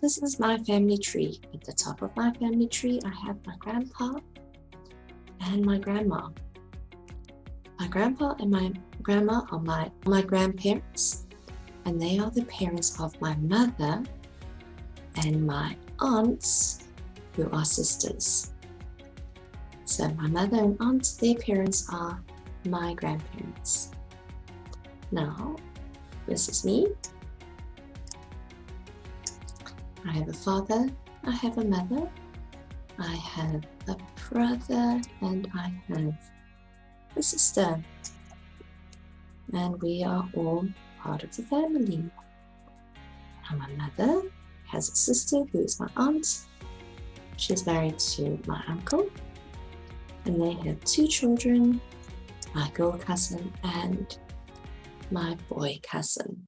this is my family tree. At the top of my family tree, I have my grandpa and my grandma. My grandpa and my grandma are my grandparents, and they are the parents of my mother and my aunts, who are sisters. So my mother and aunt, their parents are my grandparents. Now, this is me. I have a father, I have a mother, I have a brother, and I have a sister. And we are all part of the family. Now my mother has a sister who is my aunt. She's married to my uncle, and they have 2 children, my girl cousin and my boy cousin.